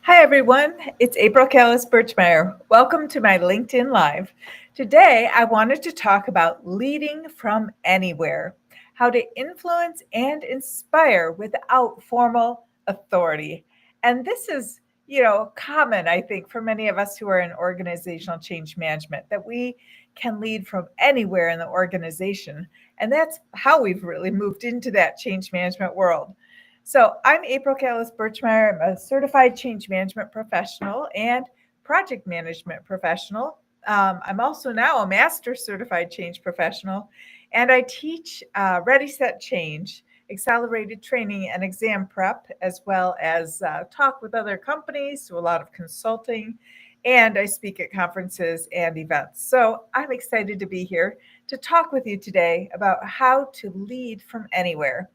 Hi, everyone. It's April Callis-Birchmeier. Welcome to my LinkedIn Live. Today, I wanted to talk about leading from anywhere, how to influence and inspire without formal authority. And this is, common, I think, for many of us who are in organizational change management, that we can lead from anywhere in the organization. And that's how we've really moved into that change management world. So I'm April Callis-Birchmeier. I'm a certified change management professional and project management professional. I'm also now a master certified change professional, and I teach Ready, Set, Change, accelerated training and exam prep, as well as talk with other companies, do a lot of consulting, and I speak at conferences and events. So I'm excited to be here to talk with you today about how to lead from anywhere.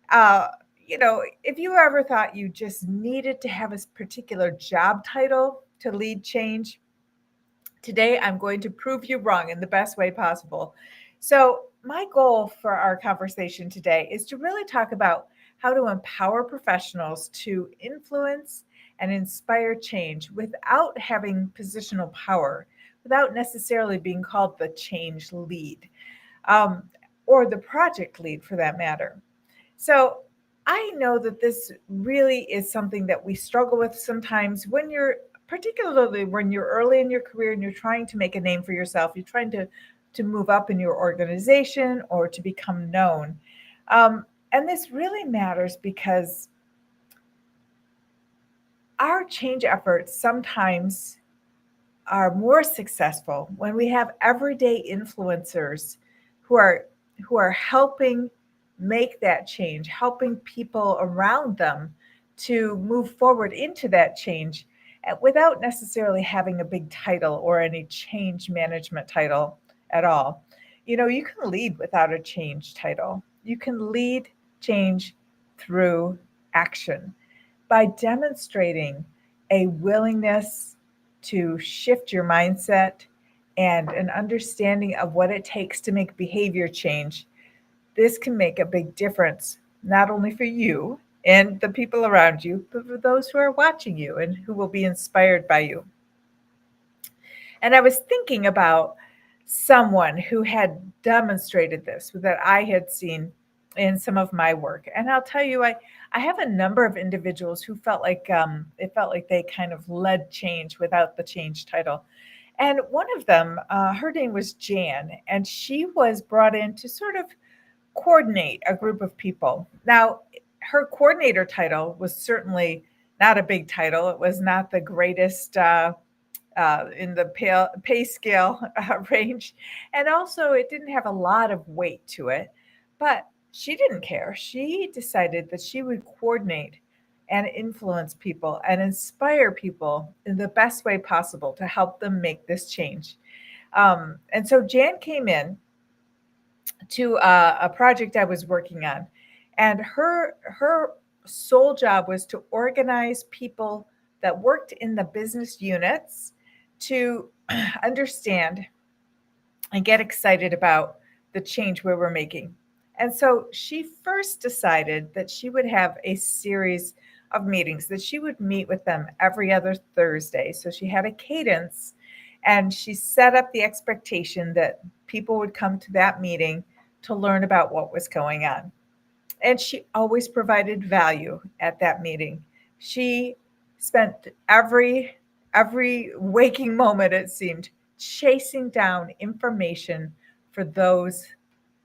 Uh, if you ever thought you just needed to have a particular job title to lead change, today I'm going to prove you wrong in the best way possible. So, my goal for our conversation today is to really talk about how to empower professionals to influence and inspire change without having positional power, without necessarily being called the change lead, um, or the project lead for that matter. So I know that this really is something that we struggle with sometimes when particularly when you're early in your career and you're trying to make a name for yourself, you're trying to move up in your organization or to become known. And this really matters because our change efforts sometimes are more successful when we have everyday influencers who are helping make that change, helping people around them to move forward into that change without necessarily having a big title or any change management title at all. You can lead without a change title. You can lead change through action by demonstrating a willingness to shift your mindset and an understanding of what it takes to make behavior change. This can make a big difference, not only for you and the people around you, but for those who are watching you and who will be inspired by you. And I was thinking about someone who had demonstrated this that I had seen in some of my work. And I'll tell you, I have a number of individuals who felt like it felt like they kind of led change without the change title. And one of them, her name was Jan, and she was brought in to sort of coordinate a group of people. Now, her coordinator title was certainly not a big title. It was not the greatest in the pay scale range. And also, it didn't have a lot of weight to it. But she didn't care. She decided that she would coordinate and influence people and inspire people in the best way possible to help them make this change. And so Jan came in to a project I was working on, and her sole job was to organize people that worked in the business units to understand and get excited about the change we were making. And so she first decided that she would have a series of meetings, that she would meet with them every other Thursday. So she had a cadence, and she set up the expectation that people would come to that meeting to learn about what was going on. And she always provided value at that meeting. She spent every waking moment, it seemed, chasing down information for those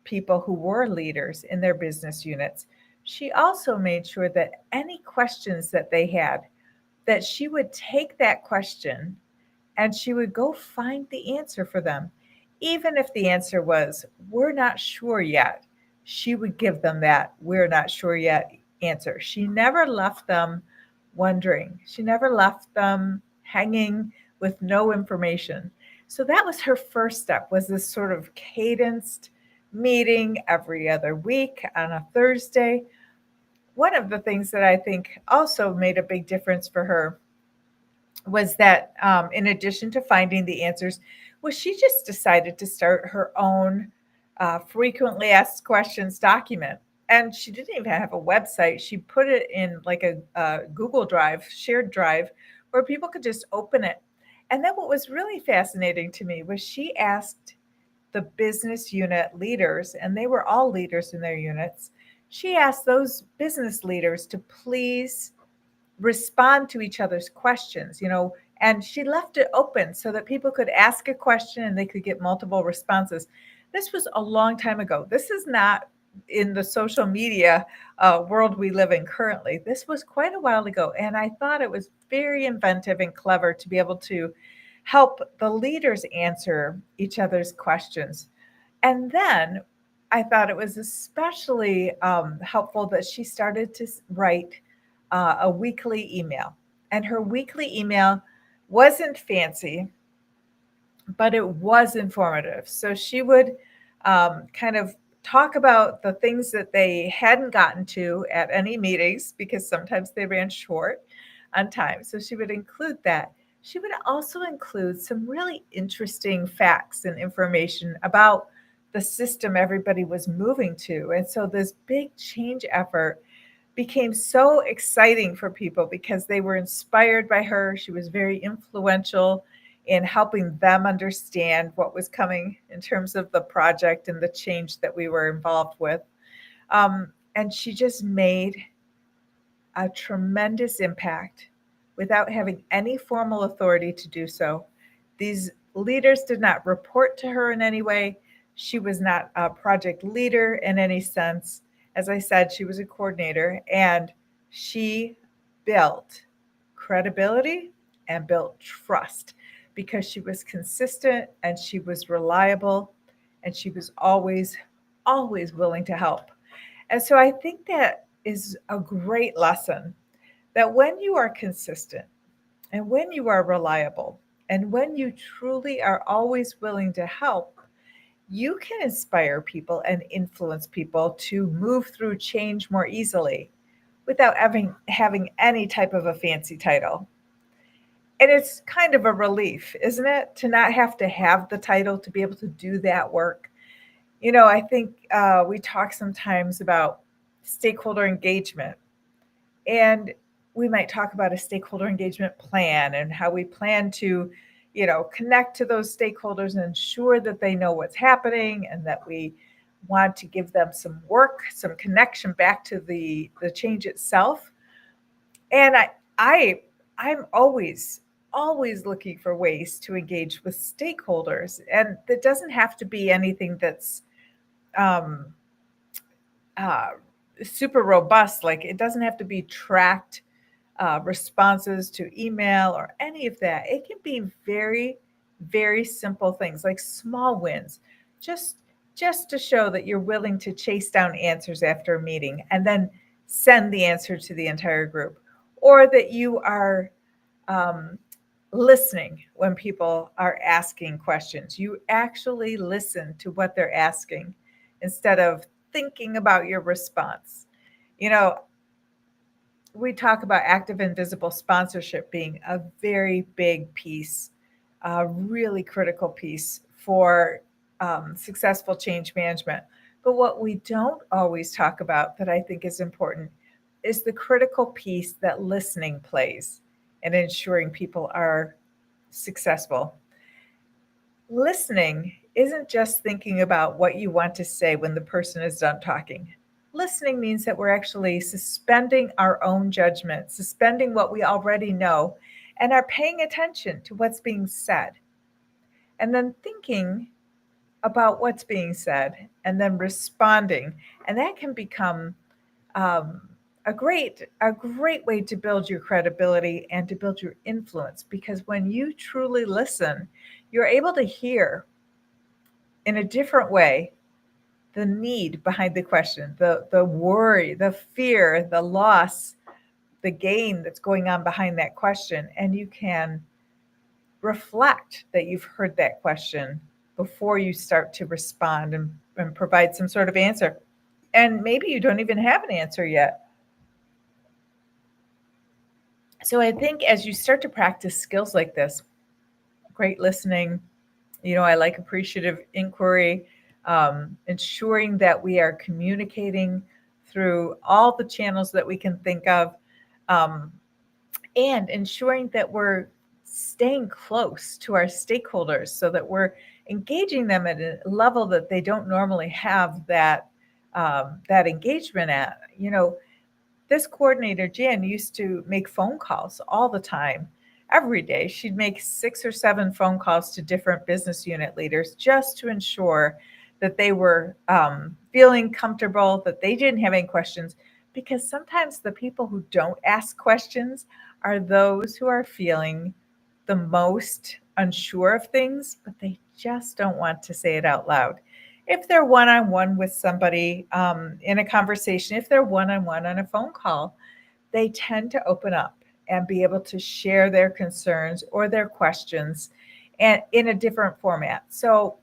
people who were leaders in their business units. She also made sure that any questions that they had, that she would take that question and she would go find the answer for them. Even if the answer was, we're not sure yet, she would give them that we're not sure yet answer. She never left them wondering. She never left them hanging with no information. So that was her first step, was this sort of cadenced meeting every other week on a Thursday. One of the things that I think also made a big difference for her was that, in addition to finding the answers, was she just decided to start her own frequently asked questions document. And she didn't even have a website. She put it in like a Google Drive, shared drive, where people could just open it. And then what was really fascinating to me was she asked the business unit leaders, and they were all leaders in their units. She asked those business leaders to please respond to each other's questions, and she left it open so that people could ask a question and they could get multiple responses. This was a long time ago. This is not in the social media world we live in currently. This was quite a while ago, and I thought it was very inventive and clever to be able to help the leaders answer each other's questions. And then I thought it was especially helpful that she started to write a weekly email. And her weekly email wasn't fancy, but it was informative. So she would kind of talk about the things that they hadn't gotten to at any meetings because sometimes they ran short on time. So she would include that. She would also include some really interesting facts and information about the system everybody was moving to. And so this big change effort became so exciting for people because they were inspired by her. She was very influential in helping them understand what was coming in terms of the project and the change that we were involved with. And she just made a tremendous impact without having any formal authority to do so. These leaders did not report to her in any way. She was not a project leader in any sense. As I said, she was a coordinator, and she built credibility and built trust because she was consistent and she was reliable and she was always willing to help. And so I think that is a great lesson that when you are consistent and when you are reliable and when you truly are always willing to help, you can inspire people and influence people to move through change more easily without having any type of a fancy title. And it's kind of a relief, isn't it, to not have to have the title to be able to do that work? I think we talk sometimes about stakeholder engagement, and we might talk about a stakeholder engagement plan and how we plan to, connect to those stakeholders and ensure that they know what's happening and that we want to give them some work, some connection back to the change itself. And I I'm always looking for ways to engage with stakeholders, and that doesn't have to be anything that's um, uh, super robust. Like it doesn't have to be tracked responses to email or any of that. It can be very simple things like small wins, just just to show that you're willing to chase down answers after a meeting and then send the answer to the entire group, or that you are um, listening when people are asking questions. You actually listen to what they're asking instead of thinking about your response. You know, we talk about active and visible sponsorship being a very big piece, a really critical piece for successful change management. But what we don't always talk about that I think is important is the critical piece that listening plays in ensuring people are successful. Listening isn't just thinking about what you want to say when the person is done talking. Listening means that we're actually suspending our own judgment, suspending what we already know, and are paying attention to what's being said, and then thinking about what's being said, and then responding. And that can become um, a great way to build your credibility and to build your influence, because when you truly listen, you're able to hear in a different way the need behind the question, the worry, the fear, the loss, the gain that's going on behind that question. And you can reflect that you've heard that question before you start to respond and provide some sort of answer. And maybe you don't even have an answer yet. So I think as you start to practice skills like this, great listening, I like appreciative inquiry, ensuring that we are communicating through all the channels that we can think of, um, and ensuring that we're staying close to our stakeholders so that we're engaging them at a level that they don't normally have that engagement at. This coordinator, Jan, used to make phone calls all the time. Every day, she'd make 6 or 7 phone calls to different business unit leaders just to ensure that they were feeling comfortable, that they didn't have any questions. Because sometimes the people who don't ask questions are those who are feeling the most unsure of things, but they just don't want to say it out loud. If they're one on one with somebody in a conversation, if they're one on one on a phone call, they tend to open up and be able to share their concerns or their questions and in a different format. So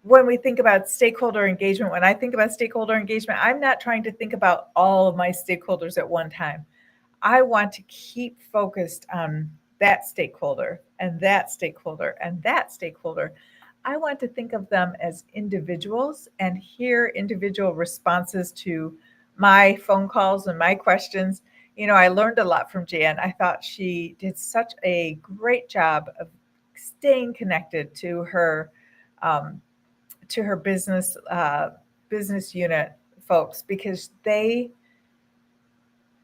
when we think about stakeholder engagement, when I think about stakeholder engagement, I'm not trying to think about all of my stakeholders at one time. I want to keep focused on that stakeholder and that stakeholder and that stakeholder. I want to think of them as individuals and hear individual responses to my phone calls and my questions. I learned a lot from Jan. I thought she did such a great job of staying connected um, to her business unit folks because they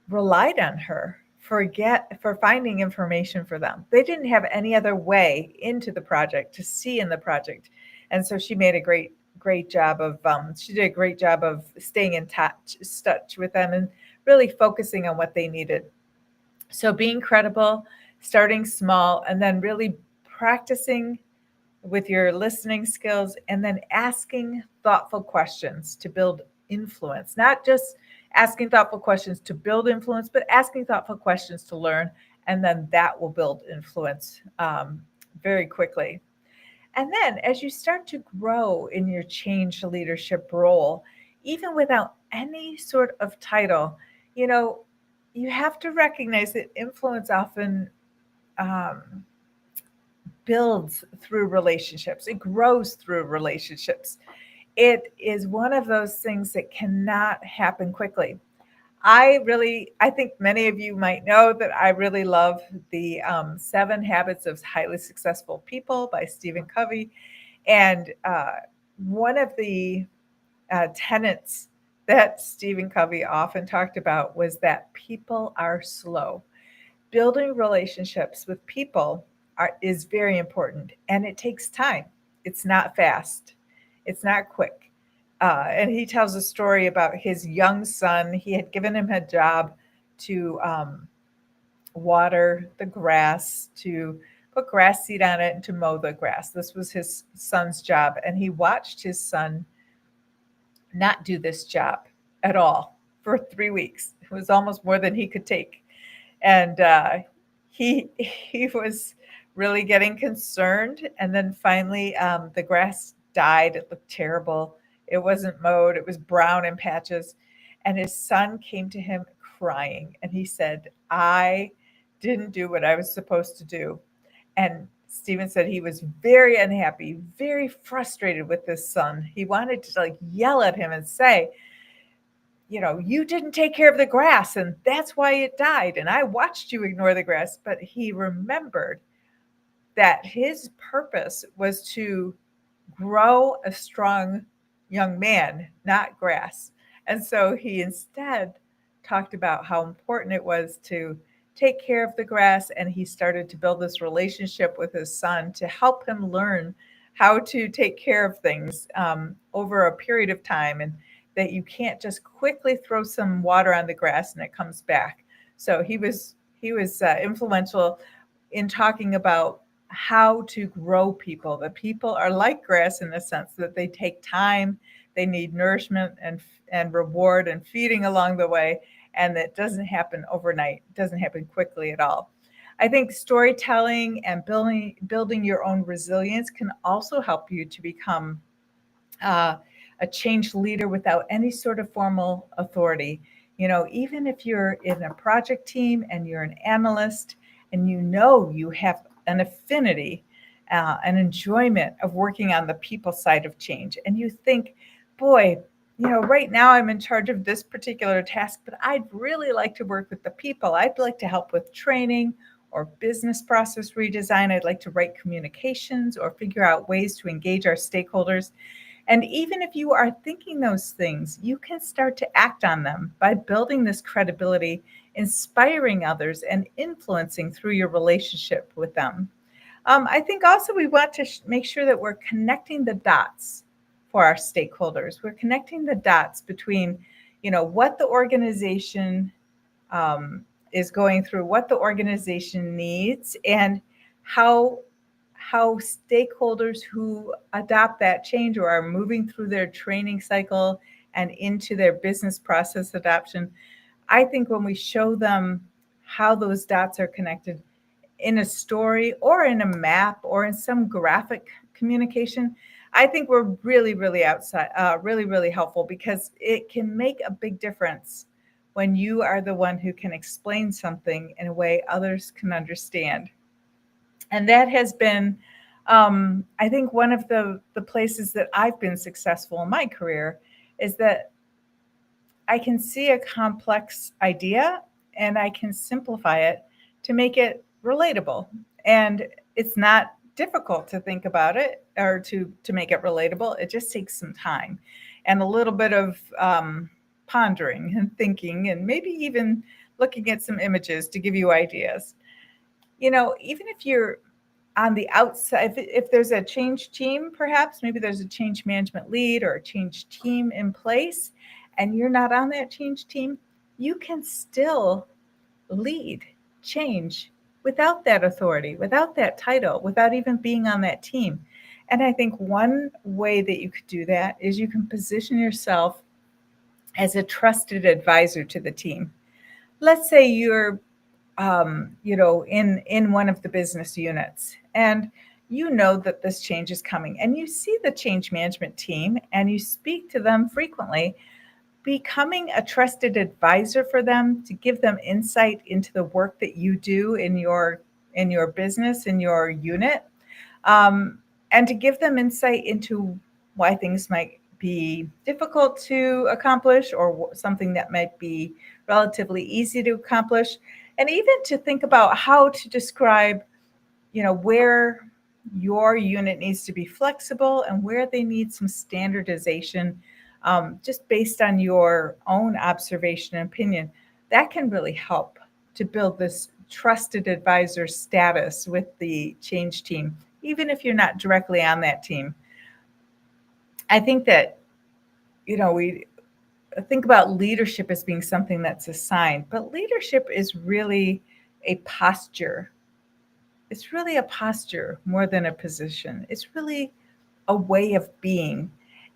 relied on her for finding information for them. They didn't have any other way into the project to see in the project, and so she made a great job of she did a great job of staying in touch with them and really focusing on what they needed. So being credible, starting small, and then really practicing with your listening skills and then asking thoughtful questions to build influence, not just asking thoughtful questions to build influence, but asking thoughtful questions to learn. And then that will build influence very quickly. And then as you start to grow in your change leadership role, even without any sort of title, you know, you have to recognize that influence often um, builds through relationships. It grows through relationships. It is one of those things that cannot happen quickly. I think many of you might know that I really love the 7 Habits of Highly Successful People by Stephen Covey. And one of the tenets that Stephen Covey often talked about was that people are slow. Building relationships with people is very important and it takes time. It's not fast, it's not quick. And he tells a story about his young son. He had given him a job to water the grass, to put grass seed on it, and to mow the grass. This was his son's job. And he watched his son not do this job at all for 3 weeks. It was almost more than he could take. And he was really getting concerned. And then finally, the grass died. It looked terrible. It wasn't mowed. It was brown in patches. And his son came to him crying, and he said, "I didn't do what I was supposed to do." And Stephen said he was very unhappy, very frustrated with this son. He wanted to yell at him and say, "You didn't take care of the grass and that's why it died. And I watched you ignore the grass." But he remembered that his purpose was to grow a strong young man, not grass. And so he instead talked about how important it was to take care of the grass. And he started to build this relationship with his son to help him learn how to take care of things over a period of time. And that you can't just quickly throw some water on the grass and it comes back. So he was influential in talking about how to grow people. That people are like grass in the sense that they take time, they need nourishment and reward and feeding along the way, and that doesn't happen overnight. It doesn't happen quickly at all. I think storytelling and building your own resilience can also help you to become uh, a change leader without any sort of formal authority. Even if you're in a project team and you're an analyst and you have an affinity, an enjoyment of working on the people side of change, and you think, boy, right now I'm in charge of this particular task, but I'd really like to work with the people. I'd like to help with training or business process redesign. I'd like to write communications or figure out ways to engage our stakeholders. And even if you are thinking those things, you can start to act on them by building this credibility, inspiring others, and influencing through your relationship with them. I think also we want to make sure that we're connecting the dots for our stakeholders. We're connecting the dots between, what the organization is going through, what the organization needs, and how how stakeholders who adopt that change or are moving through their training cycle and into their business process adoption. I think when we show them how those dots are connected in a story or in a map or in some graphic communication, I think we're really helpful, because it can make a big difference when you are the one who can explain something in a way others can understand. And that has been, I think, one of the places that I've been successful in my career, is that I can see a complex idea and I can simplify it to make it relatable. And it's not difficult to think about it or to make it relatable. It just takes some time and a little bit of pondering and thinking, and maybe even looking at some images to give you ideas. Even if you're on the outside, if there's a change team, perhaps maybe there's a change management lead or a change team in place, and you're not on that change team, you can still lead change without that authority, without that title, without even being on that team. And I think one way that you could do that is you can position yourself as a trusted advisor to the team. Let's say you're in one of the business units, and you know that this change is coming, and you see the change management team and you speak to them frequently. Becoming a trusted advisor for them to give them insight into the work that you do in your business, in your unit, and to give them insight into why things might be difficult to accomplish, or something that might be relatively easy to accomplish, and even to think about how to describe, where your unit needs to be flexible and where they need some standardization, just based on your own observation and opinion. That can really help to build this trusted advisor status with the change team, even if you're not directly on that team. I think that, we think about leadership as being something that's assigned, but leadership is really a posture. It's really a posture more than a position. It's really a way of being.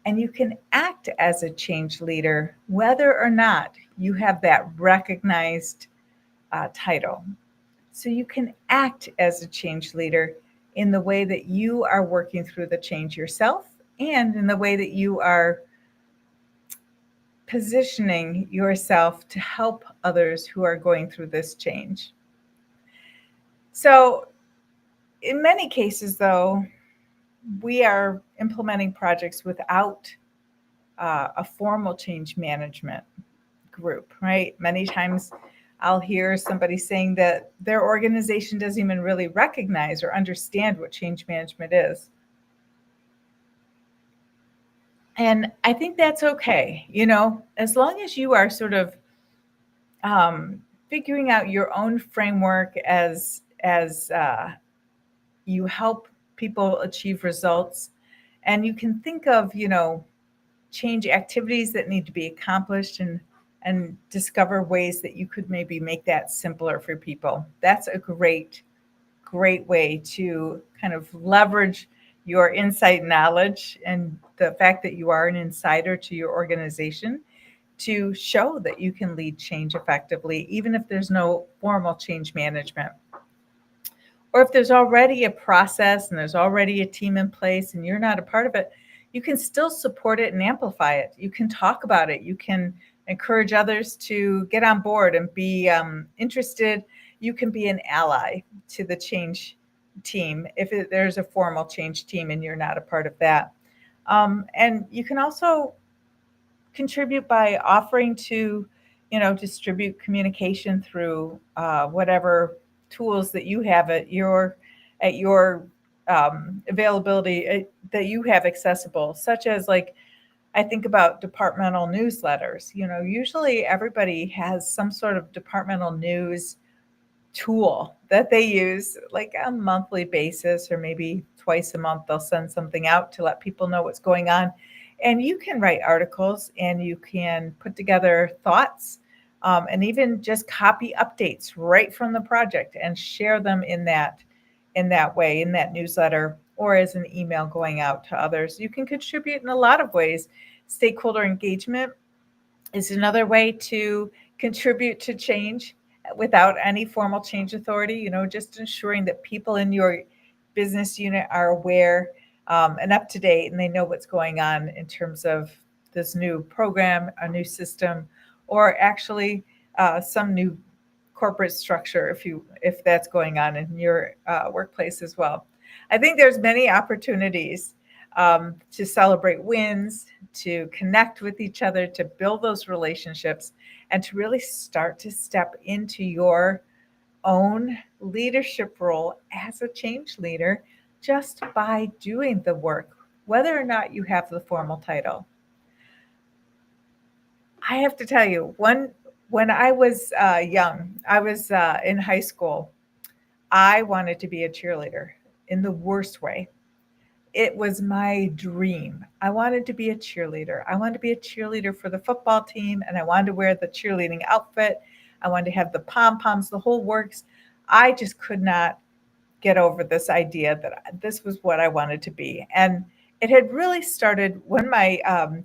And you can act as a change leader whether or not you have that recognized title. So you can act as a change leader in the way that you are working through the change yourself, and in the way that you are positioning yourself to help others who are going through this change. So, in many cases, though, we are implementing projects without a formal change management group, right? Many times I'll hear somebody saying that their organization doesn't even really recognize or understand what change management is. And I think that's okay, as long as you are sort of figuring out your own framework as you help people achieve results, and you can think of change activities that need to be accomplished, and discover ways that you could maybe make that simpler for people. That's a great way to kind of leverage your insight knowledge and the fact that you are an insider to your organization, to show that you can lead change effectively, even if there's no formal change management. Or if there's already a process and there's already a team in place and you're not a part of it, you can still support it and amplify it. You can talk about it. You can encourage others to get on board and be interested. You can be an ally to the change team if there's a formal change team and you're not a part of that. And you can also contribute by offering to, distribute communication through whatever tools that you have at your availability, that you have accessible, such as, like, I think about departmental newsletters. Usually everybody has some sort of departmental news tool that they use, like, a monthly basis, or maybe twice a month they'll send something out to let people know what's going on. And you can write articles, and you can put together thoughts, and even just copy updates right from the project and share them in that way, in that newsletter, or as an email going out to others. You can contribute in a lot of ways. Stakeholder engagement is another way to contribute to change without any formal change authority. Just ensuring that people in your business unit are aware, and up to date, and they know what's going on in terms of this new program, a new system, or actually some new corporate structure, if that's going on in your workplace as well. I think there's many opportunities to celebrate wins, to connect with each other, to build those relationships, and to really start to step into your own leadership role as a change leader, just by doing the work, whether or not you have the formal title. I have to tell you, when I was young, I was in high school. I wanted to be a cheerleader in the worst way. It was my dream. I wanted to be a cheerleader. I wanted to be a cheerleader for the football team, and I wanted to wear the cheerleading outfit. I wanted to have the pom poms, the whole works. I just could not get over this idea that this was what I wanted to be. And it had really started when my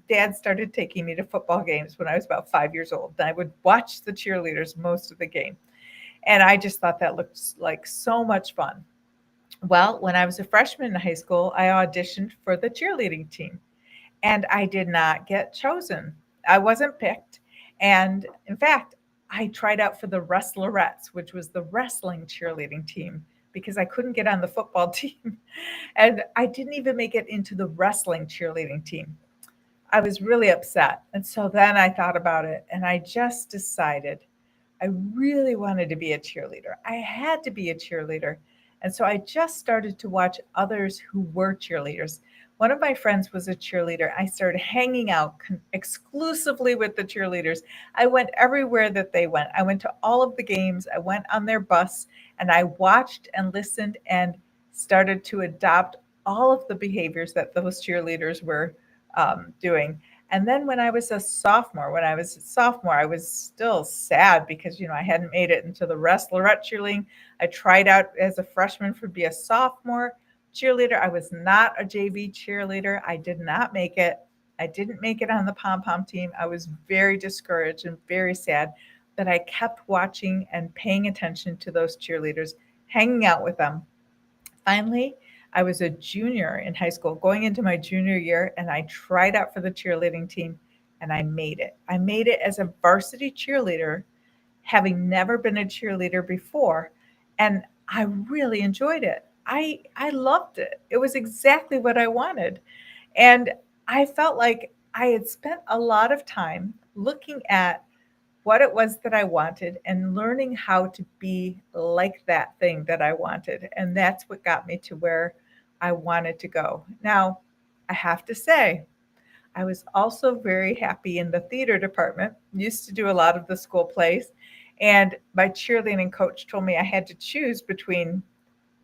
dad started taking me to football games when I was about 5 years old. And I would watch the cheerleaders most of the game. And I just thought that looked like so much fun. Well, when I was a freshman in high school, I auditioned for the cheerleading team, and I did not get chosen. I wasn't picked. And in fact, I tried out for the Wrestlerettes, which was the wrestling cheerleading team, because I couldn't get on the football team. And I didn't even make it into the wrestling cheerleading team. I was really upset. And so then I thought about it, and I just decided I really wanted to be a cheerleader. I had to be a cheerleader. And so I just started to watch others who were cheerleaders. One of my friends was a cheerleader. I started hanging out exclusively with the cheerleaders. I went everywhere that they went. I went to all of the games. I went on their bus, and I watched and listened and started to adopt all of the behaviors that those cheerleaders were doing. And then when I was a sophomore, I was still sad because, I hadn't made it into the wrestlerette cheerleading. I tried out as a freshman to be a sophomore cheerleader. I was not a JV cheerleader. I did not make it. I didn't make it on the pom pom team. I was very discouraged and very sad, but I kept watching and paying attention to those cheerleaders, hanging out with them. Finally, I was a junior in high school, going into my junior year, and I tried out for the cheerleading team, and I made it. I made it as a varsity cheerleader, having never been a cheerleader before, and I really enjoyed it. I loved it. It was exactly what I wanted. And I felt like I had spent a lot of time looking at what it was that I wanted and learning how to be like that thing that I wanted. And that's what got me to where I wanted to go. Now, I have to say, I was also very happy in the theater department. Used to do a lot of the school plays. And my cheerleading coach told me I had to choose between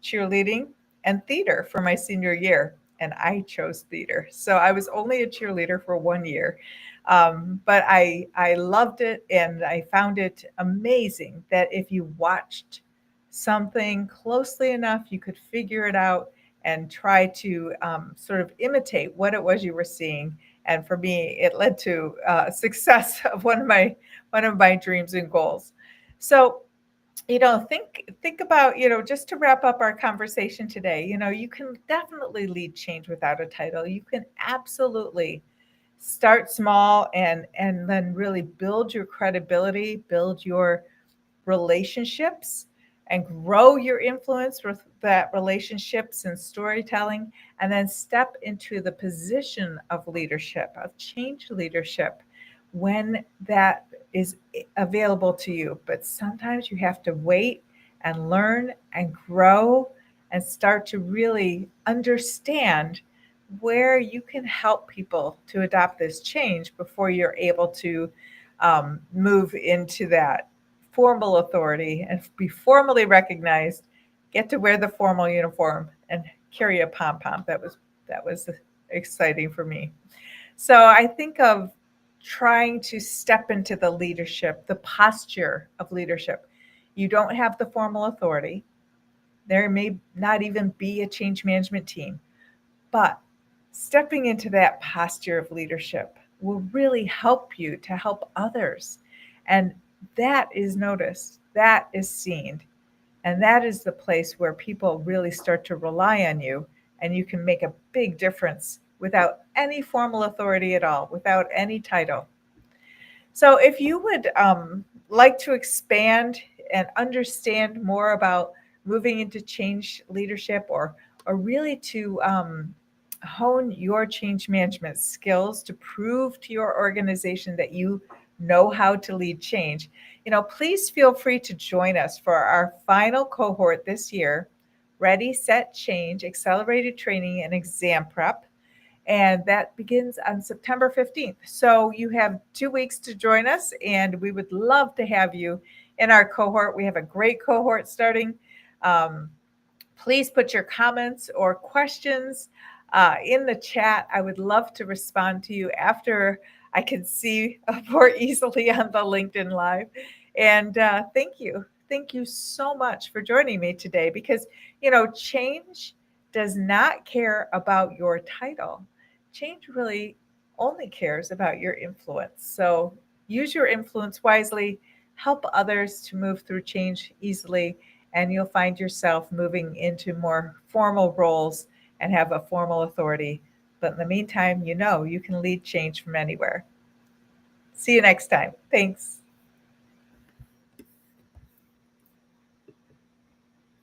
cheerleading and theater for my senior year. And I chose theater. So I was only a cheerleader for 1 year. But I loved it, and I found it amazing that if you watched something closely enough, you could figure it out and try to sort of imitate what it was you were seeing. And for me, it led to success of one of my dreams and goals. So, think about, just to wrap up our conversation today, you can definitely lead change without a title. You can absolutely start small, and then really build your credibility, build your relationships, and grow your influence with that relationships and storytelling, and then step into the position of leadership, of change leadership. when that is available to you. But sometimes you have to wait and learn and grow and start to really understand where you can help people to adopt this change before you're able to move into that formal authority and be formally recognized, get to wear the formal uniform and carry a pom pom. That was exciting for me. So I think of trying to step into the leadership, the posture of leadership. You don't have the formal authority. There may not even be a change management team, but stepping into that posture of leadership will really help you to help others. And that is noticed, that is seen, and that is the place where people really start to rely on you, and you can make a big difference without any formal authority at all, without any title. So, if you would like to expand and understand more about moving into change leadership, or really to hone your change management skills to prove to your organization that you know how to lead change, please feel free to join us for our final cohort this year, Ready, Set, Change, Accelerated Training and Exam Prep, and that begins on September 15th. So you have 2 weeks to join us, and we would love to have you in our cohort. We have a great cohort starting. Um, Please put your comments or questions in the chat. I would love to respond to you after I can see more easily on the LinkedIn Live. And thank you. Thank you so much for joining me today, because, change does not care about your title. Change really only cares about your influence. So use your influence wisely, help others to move through change easily, and you'll find yourself moving into more formal roles and have a formal authority. But in the meantime, you can lead change from anywhere. See you next time. Thanks.